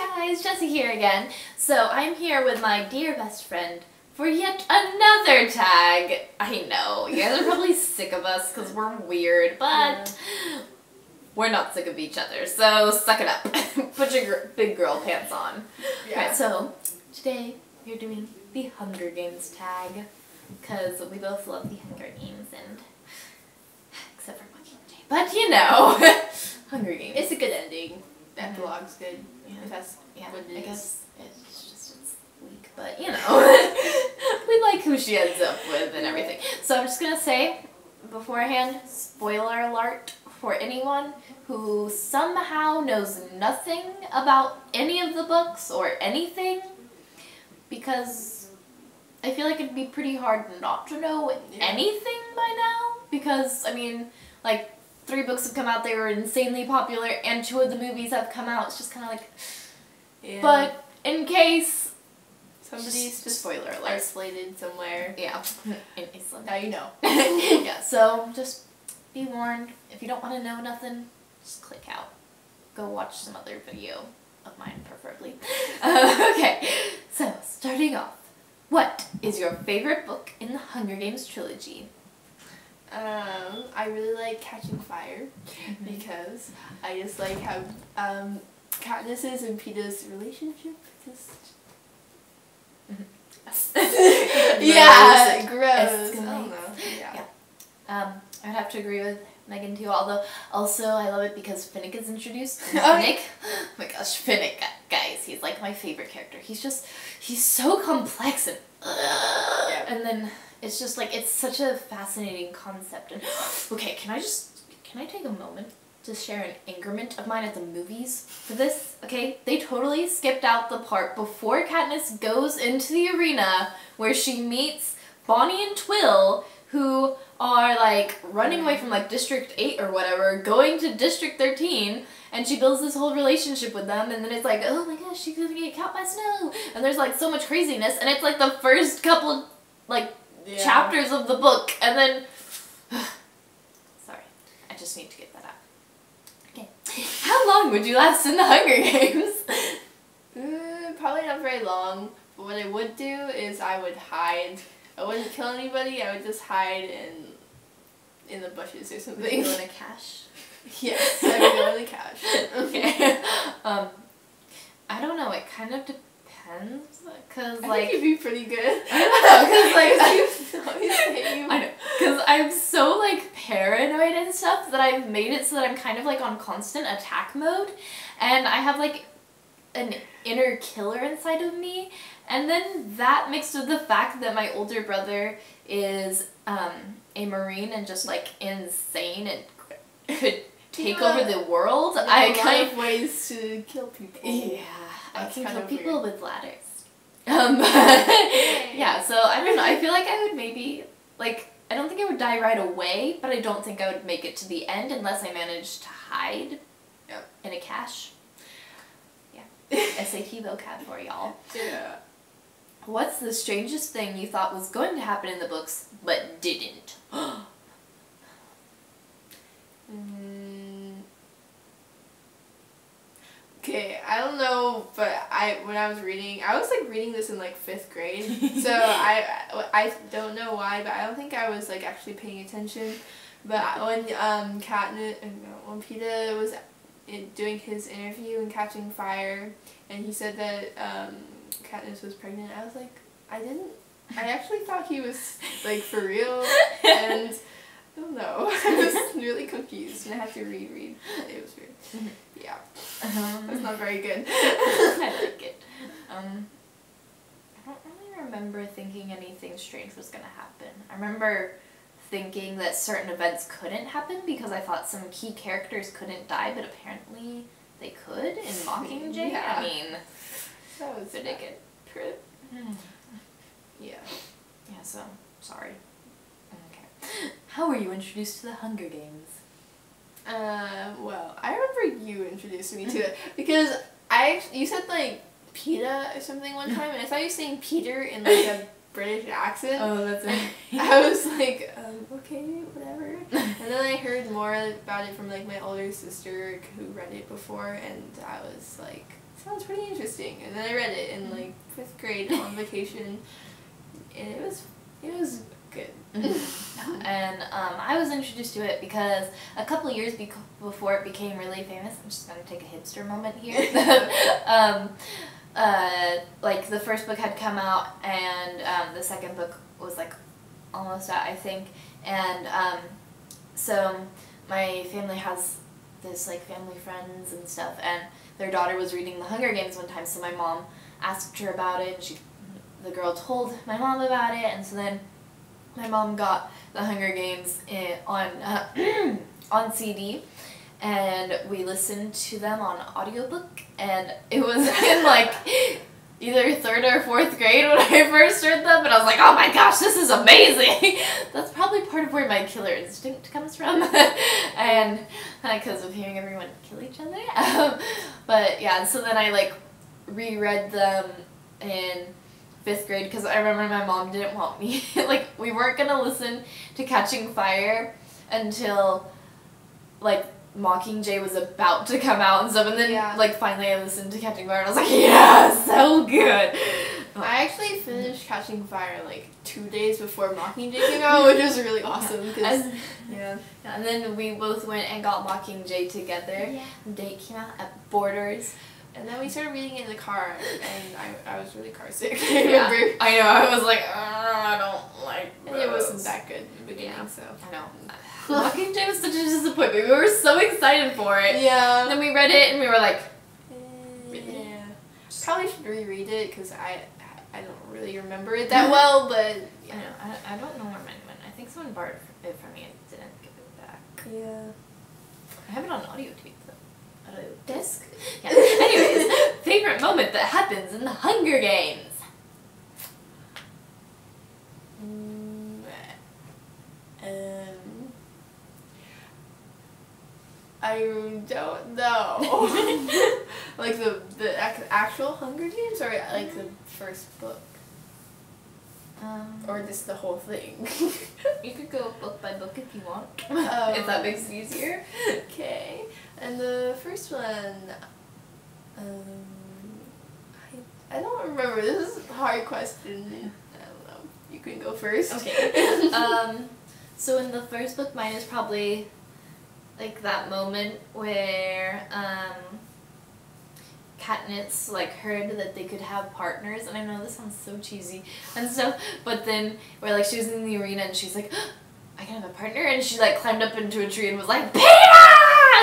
Hi guys, Jessy here again. So I'm here with my dear best friend for yet another tag. I know, you guys are probably sick of us because we're weird, but we're not sick of each other, so suck it up. Put your big girl pants on. Yeah. Right, so today we're doing the Hunger Games tag because we both love the Hunger Games, and except for Mockingjay. But you know, Hunger Games. It's a good ending. The epilogue's good. Yeah. That's what it is. I guess it's weak, but you know, we like who she ends up with and everything. So I'm just gonna say beforehand, spoiler alert for anyone who somehow knows nothing about any of the books or anything, because I feel like it'd be pretty hard not to know anything by now, because I mean, like, 3 books have come out, they were insanely popular, and 2 of the movies have come out. It's just kind of like, but in case somebody's just spoiler alert, isolated somewhere. Yeah, in Iceland. Now you know. Yeah, so just be warned. If you don't want to know nothing, just click out. Go watch some other video of mine, preferably. Okay, so starting off, what is your favorite book in the Hunger Games trilogy? I really like Catching Fire because I just like how Katniss's and Peeta's relationship just yeah, gross. I don't know. Yeah. I would have to agree with Megan too, although also I love it because Finnick is introduced. Finnick? Oh my gosh, Finnick, guys, he's like my favorite character. He's so complex and and then it's just like, it's such a fascinating concept. And okay, can I take a moment to share an increment of mine at the movies for this? Okay, they totally skipped out the part before Katniss goes into the arena where she meets Bonnie and Twill, who are like running away from like District 8 or whatever, going to District 13, and she builds this whole relationship with them, and then it's like, oh my gosh, she's gonna get caught by snow, and there's like so much craziness, and it's like the first couple like chapters of the book, and then sorry, I just need to get that out. Okay, how long would you last in the Hunger Games? Probably not very long, but what I would do is I would hide. I wouldn't kill anybody, I would just hide in the bushes or something. Would you go in a cache? Yes, I would go in the cache. Okay. I don't know, it kind of depends, because like, I think you'd be pretty good. I don't know, because I know, because I'm so like paranoid and stuff that I've made it so that I'm kind of like on constant attack mode, and I have like an inner killer inside of me, and then that mixed with the fact that my older brother is a Marine and just like insane and could take over the world. I kind of ways to kill people. Yeah, I can kill people with ladders. Yeah, so I don't know. I feel like I would maybe, like, I don't think I would die right away, but I don't think I would make it to the end unless I managed to hide in a cache. Yeah, SAT vocab for y'all. Yeah. What's the strangest thing you thought was going to happen in the books, but didn't? Okay, I don't know, but when I was reading, I was like reading this in like 5th grade, so I don't know why, but I don't think I was like actually paying attention. But when when Peeta was doing his interview in Catching Fire, and he said that Katniss was pregnant, I was like, I actually thought he was like for real, and I don't know, I was really confused and I had to reread. It was weird. Yeah. That's not very good. I like it. I don't really remember thinking anything strange was gonna happen. I remember thinking that certain events couldn't happen because I thought some key characters couldn't die, but apparently they could in Mockingjay. Yeah. I mean, that was did it get trip? Yeah. Yeah, so, sorry. Okay. How were you introduced to the Hunger Games? Well, I remember you introduced me to it because you said like Peeta or something one time, and I thought you saying Peter in like a British accent. Oh, that's right. I was like, okay, whatever. And then I heard more about it from like my older sister who read it before, and I was like sounds pretty interesting. And then I read it in like 5th grade on vacation, and it was good. And I was introduced to it because a couple years before it became really famous, I'm just going to take a hipster moment here. Like the first book had come out, and the second book was like almost out, I think. And so my family has this like family friends and stuff, and their daughter was reading The Hunger Games one time, so my mom asked her about it, and the girl told my mom about it, and so then my mom got The Hunger Games on CD, and we listened to them on audiobook, and it was in like either 3rd or 4th grade when I first heard them, and I was like, oh my gosh, this is amazing! That's probably part of where my killer instinct comes from, and because of hearing everyone kill each other. But yeah, so then I like reread them in 5th grade because I remember my mom didn't want me, like we weren't gonna listen to Catching Fire until like Mockingjay was about to come out and stuff, and then like finally I listened to Catching Fire and I was like, yeah, so good. I actually finished Catching Fire like 2 days before Mockingjay came out, which was really awesome. And then we both went and got Mockingjay together. Yeah. The date came out at Borders. And then we started reading it in the car, and I was really car sick. I remember. I know, I was like, I don't like and it wasn't that good in the beginning, so. I know. Mockingjay was such a disappointment. We were so excited for it. Yeah. And then we read it, and we were like, yeah. Probably should reread it, because I don't really remember it that well, but. Yeah. I know, I don't know where mine went. I think someone borrowed it from me and didn't give it back. Yeah. I have it on audio tape, though. Disc? Yeah. Anyways, favorite moment that happens in The Hunger Games? I don't know. Like the actual Hunger Games, or like the first book? Or just the whole thing? You could go book by book if you want. If that makes it easier. Okay. And the first one, I don't remember. This is a hard question. I don't know. You can go first. Okay. So in the first book, mine is probably like that moment where Katniss like heard that they could have partners, and I know this sounds so cheesy and stuff, but then where like she was in the arena and she's like, I can have a partner, and she like climbed up into a tree and was like, Peter!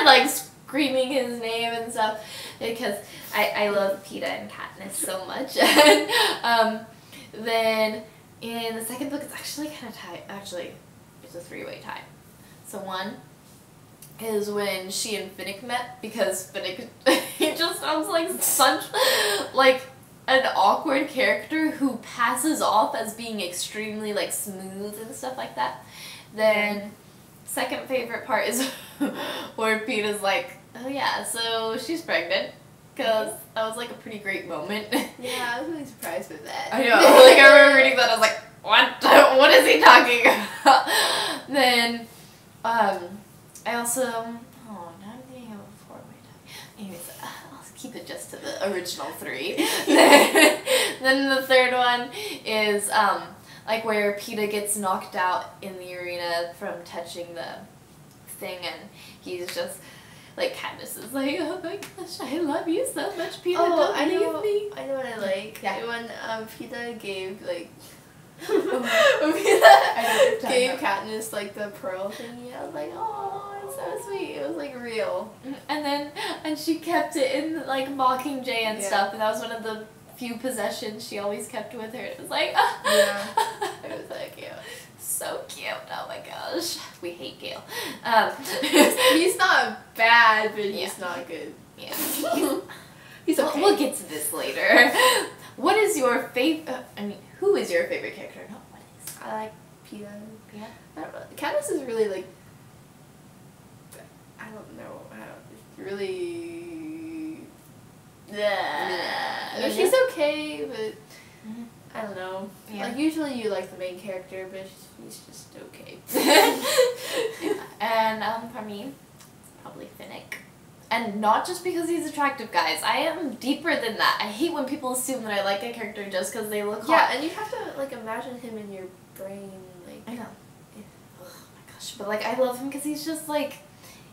Like screaming his name and stuff, because I love Peeta and Katniss so much. And then in the second book, it's actually kind of tight. Actually, it's a 3-way tie. So one is when she and Finnick met, because Finnick, he just sounds like such like an awkward character who passes off as being extremely like smooth and stuff like that. Then second favorite part is where Peeta's like, oh yeah, so she's pregnant, because that was like a pretty great moment. Yeah, I was really surprised with that. I know, like I remember reading that, I was like, what is he talking about? Then I also, now I'm thinking of a 4-way tie. Anyways, I'll keep it just to the original 3. Then the third one is like where Peeta gets knocked out in the arena from touching the thing, and he's just like, Katniss is like, oh my gosh, I love you so much, Peeta, don't leave me. I know what I like. Yeah. When Peeta gave like when Peeta gave Katniss like the pearl thingy, I was like, oh, it's so sweet. It was like real. And she kept it in like Mockingjay and stuff, and that was one of the few possessions she always kept with her. It was like, yeah, it was so cute. So cute. Oh my gosh. We hate Gale. He's not bad, but he's not good. Yeah. He's okay. We'll get to this later. What is your favorite, who is your favorite character? Not what is. I like Peeta. Peeta? I don't know. Katniss is really like, I don't know, really, yeah. She's okay, but I don't know. Yeah. Like usually you like the main character, but she's just okay. And for me, it's probably Finnick. And not just because he's attractive, guys. I am deeper than that. I hate when people assume that I like a character just because they look hot. Yeah, and you have to, like, imagine him in your brain, like... I know. Oh my gosh. But, like, I love him because he's just, like...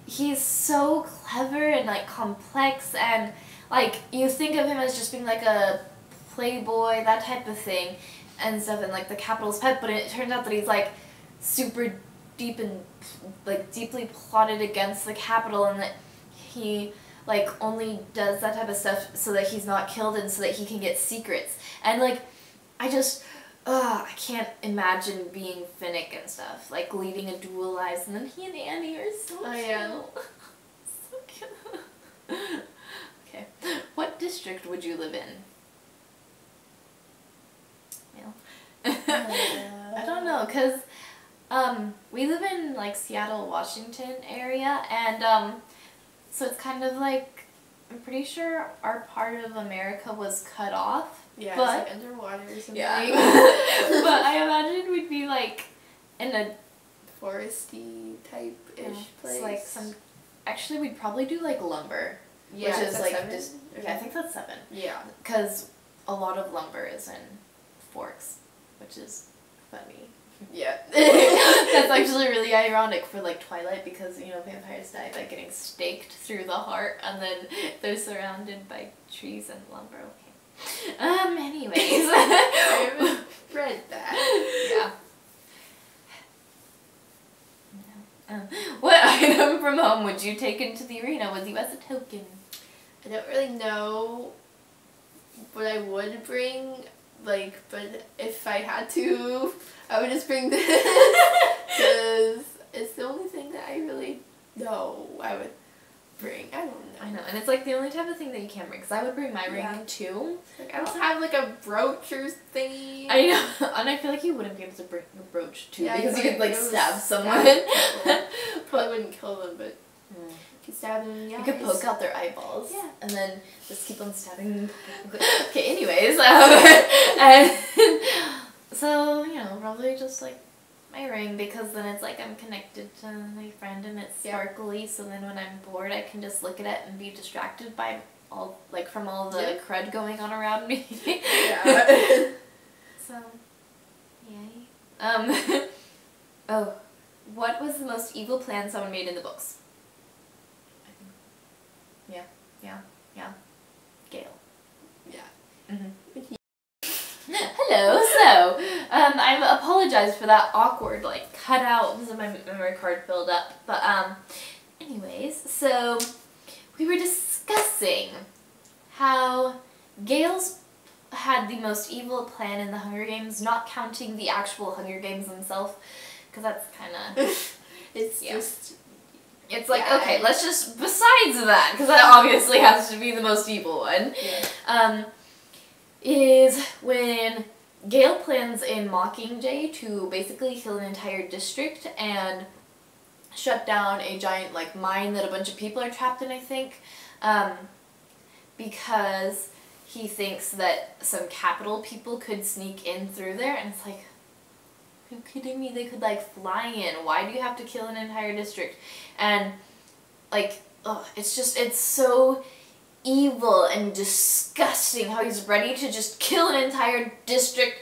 He's so clever and, like, complex and, like, you think of him as just being, like, a playboy, that type of thing, and stuff, and, like, the capital's pet, but it turns out that he's, like, super deep and, like, deeply plotted against the capital, and that he, like, only does that type of stuff so that he's not killed and so that he can get secrets. And, like, I just... I can't imagine being Finnick and stuff, like leading a dual lives, and then he and Annie are so cute. Yeah. So cute. Okay. What district would you live in? I don't know, because we live in, like, Seattle, Washington area, and so it's kind of like, I'm pretty sure our part of America was cut off. Yeah, but, it's like underwater or something. Yeah. But I imagine we'd be, like, in a foresty type-ish place. Like some... Actually, we'd probably do, like, lumber. Yeah, which is, like, 7? yeah, I think that's 7. Yeah. Because a lot of lumber is in Forks, which is funny. Yeah. That's actually really ironic for, like, Twilight, because, you know, vampires die by getting staked through the heart, and then they're surrounded by trees and lumber. Okay. Anyways. I haven't read that. Yeah. What item from home would you take into the arena with you as a token? I don't really know what I would bring, like, but if I had to, I would just bring this, because it's the only thing that I really know I would bring. I don't know. I know, and it's like the only type of thing that you can't bring, because I would bring my ring too. Like, I don't have like a brooch or thingy. I know, and I feel like you wouldn't be able to bring a brooch too, because you could, like, stab someone. Probably wouldn't kill them, but you could stab them in the eyes. You could poke out their eyeballs. Yeah. And then just keep on stabbing them. Okay, anyways. And so, you know, probably just, like, my ring, because then it's like I'm connected to my friend and it's sparkly, so then when I'm bored I can just look at it and be distracted by all, like, from all the crud going on around me. Yeah. So, yay. Oh, what was the most evil plan someone made in the books? Yeah. Gale. Yeah. Hello, so, I apologize for that awkward, like, cutout because my memory card filled up, but, anyways, so, we were discussing how Gale's had the most evil plan in the Hunger Games, not counting the actual Hunger Games themselves, because that's kind of... It's just... It's like, okay, let's just, besides that, because that obviously has to be the most evil one, is when Gale plans in Mockingjay to basically kill an entire district and shut down a giant, like, mine that a bunch of people are trapped in, I think, because he thinks that some capital people could sneak in through there, and it's like, are you kidding me? They could, like, fly in. Why do you have to kill an entire district? And, like, it's just, it's so evil and disgusting how he's ready to just kill an entire district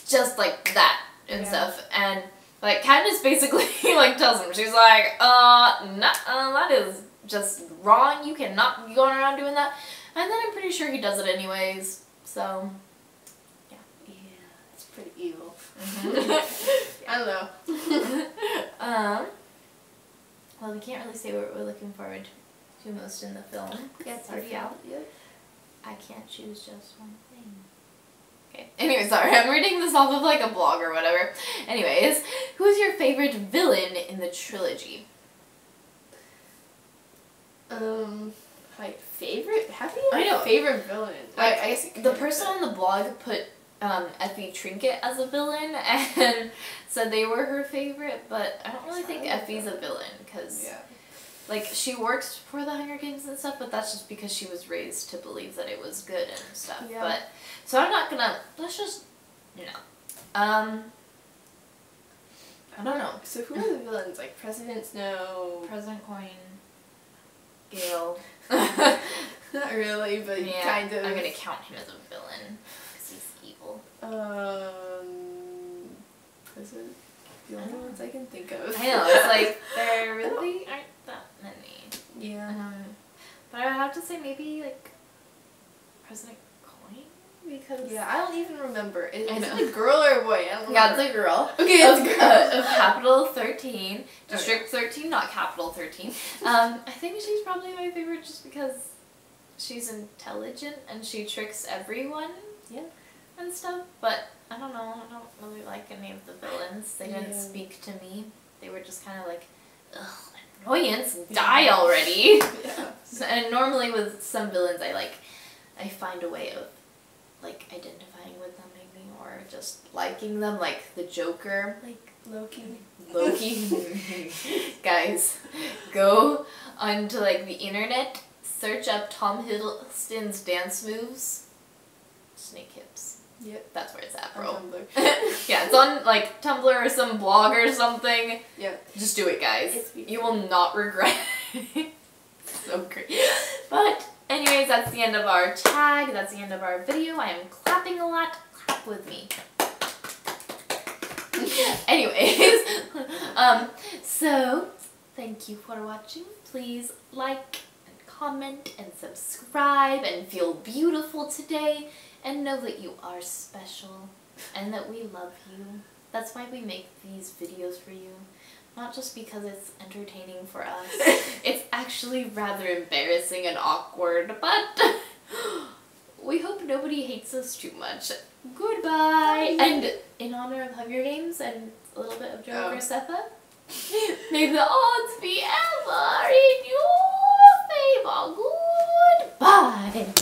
just like that and stuff. And, like, Katniss basically, like, tells him, she's like, that is just wrong. You cannot be going around doing that. And then I'm pretty sure he does it anyways. So, yeah. Yeah, it's pretty evil. I don't know. Well, we can't really say what we're looking forward to most in the film. Yeah, It's already out. Yep. I can't choose just one thing. Okay. Anyway, sorry, I'm reading this off of, like, a blog or whatever. Anyways, who's your favorite villain in the trilogy? Like, favorite? How do you I know. favorite villain? Like, I guess the person on the blog put Effie Trinket as a villain and said they were her favorite, but I don't really think Effie's a villain, because like, she works for the Hunger Games and stuff, but that's just because she was raised to believe that it was good and stuff. Yeah. But so I'm not gonna, let's just, you know, I don't know. So who are the villains? Like, President Snow, President Coin, Gale. Not really, but Yeah, kind of. I'm gonna count him as a villain because he's evil. Is it the only ones I can think of? I know, it's like there really aren't that many. Yeah. But I would have to say maybe like President Coin because Yeah, I don't even remember. Is I it know. a girl or a boy? I don't remember. yeah, it's a girl. Okay, it's a girl. Of Capital 13, District Okay. 13, not Capital 13. I think she's probably my favorite just because she's intelligent and she tricks everyone. Yeah. And stuff, but I don't know. I don't really like any of the villains. They didn't speak to me. They were just kind of like, ugh, annoyance, die already. Yeah. And normally with some villains, I find a way of like identifying with them maybe, or just liking them, like the Joker, like Loki. Guys, go onto like the internet, search up Tom Hiddleston's dance moves, snake hips. Yep. That's where it's at, bro. On Tumblr. Yeah, it's on like Tumblr or some blog or something. Yep. Just do it, guys. It's beautiful. You will not regret it. So great. But anyways, that's the end of our tag. That's the end of our video. I am clapping a lot. Clap with me. Anyways, so thank you for watching. Please like and comment and subscribe and feel beautiful today. And know that you are special and that we love you. That's why we make these videos for you. Not just because it's entertaining for us. It's actually rather embarrassing and awkward, but we hope nobody hates us too much. Goodbye! And in honor of Hunger Games and a little bit of Joe Graceffa, may the odds be ever in your favor. Goodbye!